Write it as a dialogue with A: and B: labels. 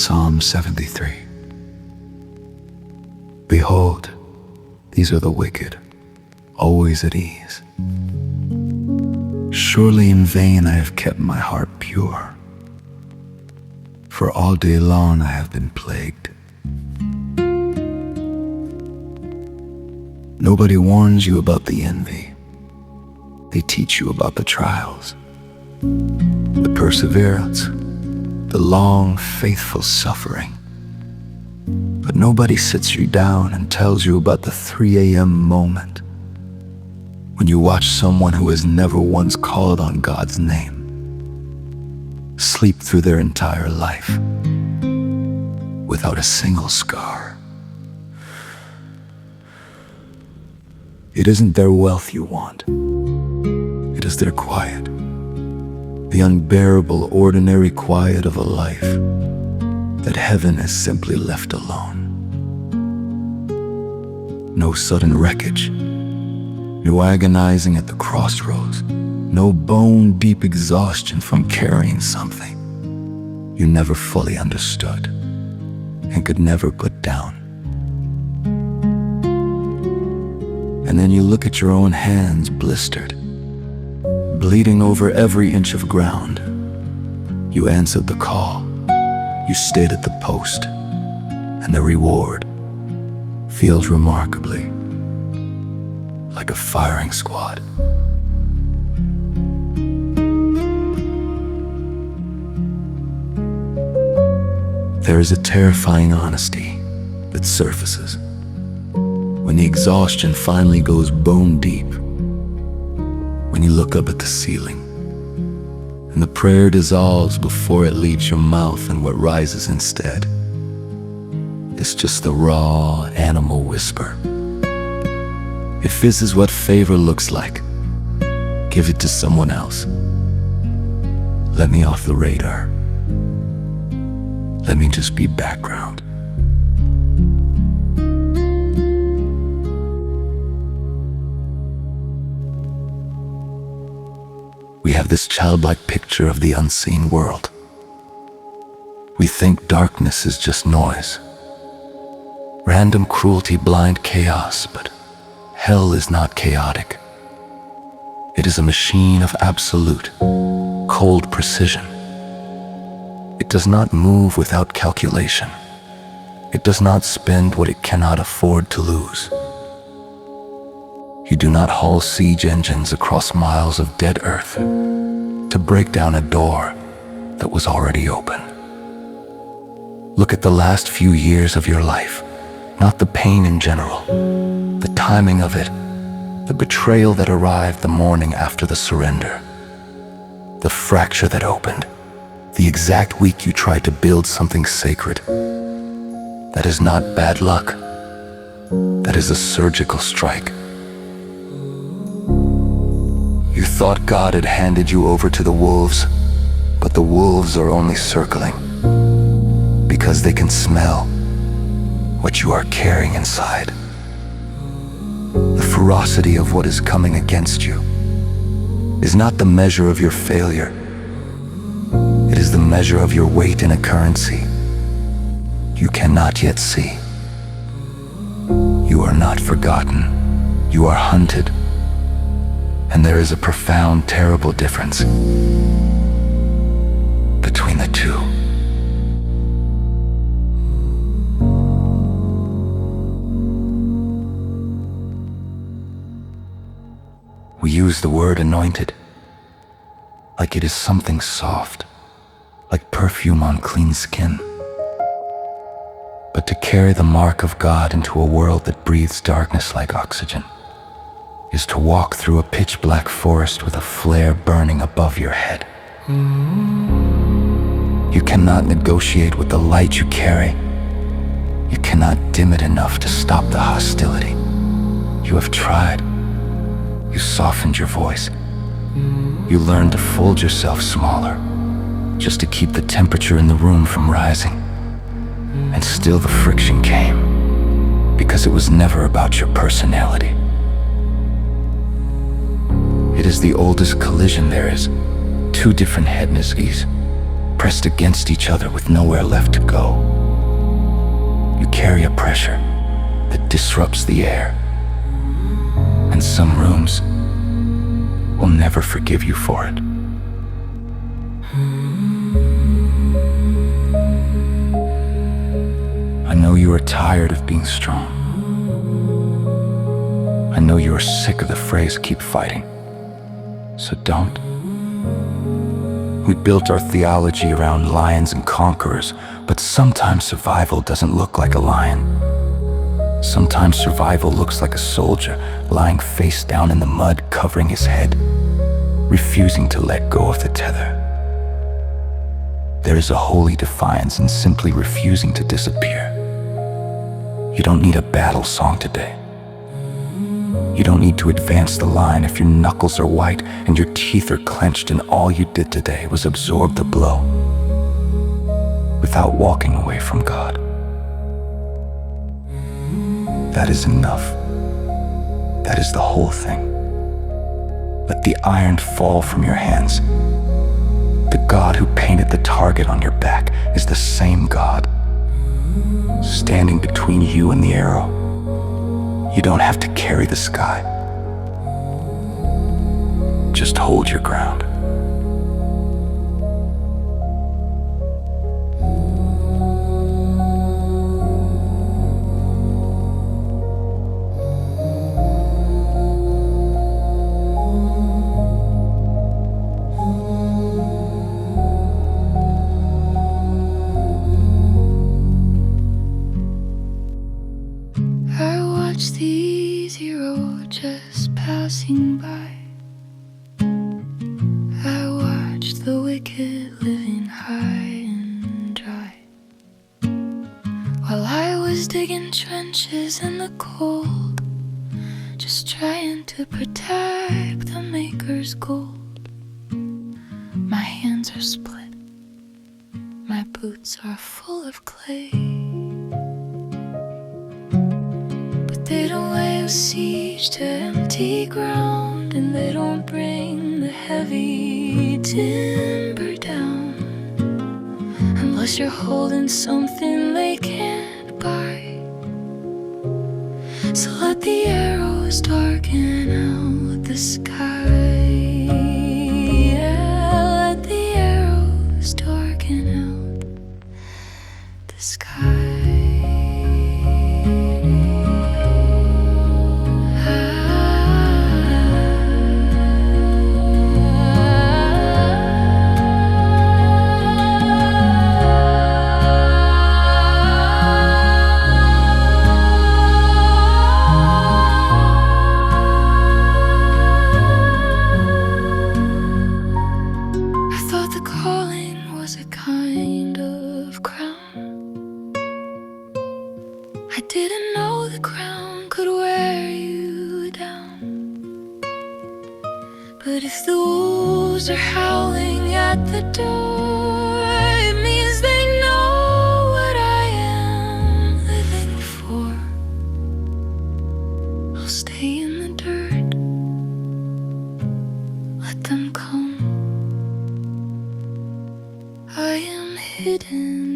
A: Psalm 73. Behold, these are the wicked, always at ease. Surely in vain I have kept my heart pure, for all day long I have been plagued. Nobody warns you about the envy. They teach you about the trials, the perseverance, the long, faithful suffering. But nobody sits you down and tells you about the 3 a.m. moment when you watch someone who has never once called on God's name sleep through their entire life without a single scar. It isn't their wealth you want. It is their quiet, the unbearable, ordinary quiet of a life that heaven has simply left alone. No sudden wreckage, no agonizing at the crossroads, no bone-deep exhaustion from carrying something you never fully understood and could never put down. And then you look at your own hands blistered, bleeding over every inch of ground. You answered the call, you stayed at the post, and the reward feels remarkably like a firing squad. There is a terrifying honesty that surfaces when the exhaustion finally goes bone deep, when you look up at the ceiling and the prayer dissolves before it leaves your mouth, and what rises instead is just the raw animal whisper. If this is what favor looks like, give it to someone else. Let me off the radar. Let me just be background. We have this childlike picture of the unseen world. We think darkness is just noise, random cruelty, blind chaos, but hell is not chaotic. It is a machine of absolute, cold precision. It does not move without calculation. It does not spend what it cannot afford to lose. You do not haul siege engines across miles of dead earth to break down a door that was already open. Look at the last few years of your life, not the pain in general, the timing of it, the betrayal that arrived the morning after the surrender, the fracture that opened, the exact week you tried to build something sacred. That is not bad luck. That is a surgical strike. You thought God had handed you over to the wolves, but the wolves are only circling because they can smell what you are carrying inside. The ferocity of what is coming against you is not the measure of your failure. It is the measure of your weight in a currency you cannot yet see. You are not forgotten. You are hunted. And there is a profound, terrible difference between the two. We use the word anointed like it is something soft, like perfume on clean skin. But to carry the mark of God into a world that breathes darkness like oxygen is to walk through a pitch-black forest with a flare burning above your head. You cannot negotiate with the light you carry. You cannot dim it enough to stop the hostility. You have tried. You softened your voice. You learned to fold yourself smaller, just to keep the temperature in the room from rising. And still the friction came, because it was never about your personality. It is the oldest collision there is. Two different ethnicies, pressed against each other with nowhere left to go. You carry a pressure that disrupts the air, and some rooms will never forgive you for it. I know you are tired of being strong. I know you are sick of the phrase, keep fighting. So don't. We built our theology around lions and conquerors, but sometimes survival doesn't look like a lion. Sometimes survival looks like a soldier lying face down in the mud, covering his head, refusing to let go of the tether. There is a holy defiance in simply refusing to disappear. You don't need a battle song today. You don't need to advance the line if your knuckles are white and your teeth are clenched and all you did today was absorb the blow without walking away from God. That is enough. That is the whole thing. Let the iron fall from your hands. The God who painted the target on your back is the same God, standing between you and the arrow. You don't have to carry the sky. Just hold your ground.
B: These heroes just passing by. I watched the wicked living high and dry, while I was digging trenches in the cold, just trying to protect the maker's gold. My hands are split, my boots are full of clay. They don't lay a siege to empty ground, and they don't bring the heavy timber down, unless you're holding something they can't buy. So let the arrows darken out the sky. Yeah, let the arrows darken out the sky. I didn't know the crown could wear you down, but if the wolves are howling at the door, it means they know what I am living for. I'll stay in the dirt, let them come. I am hidden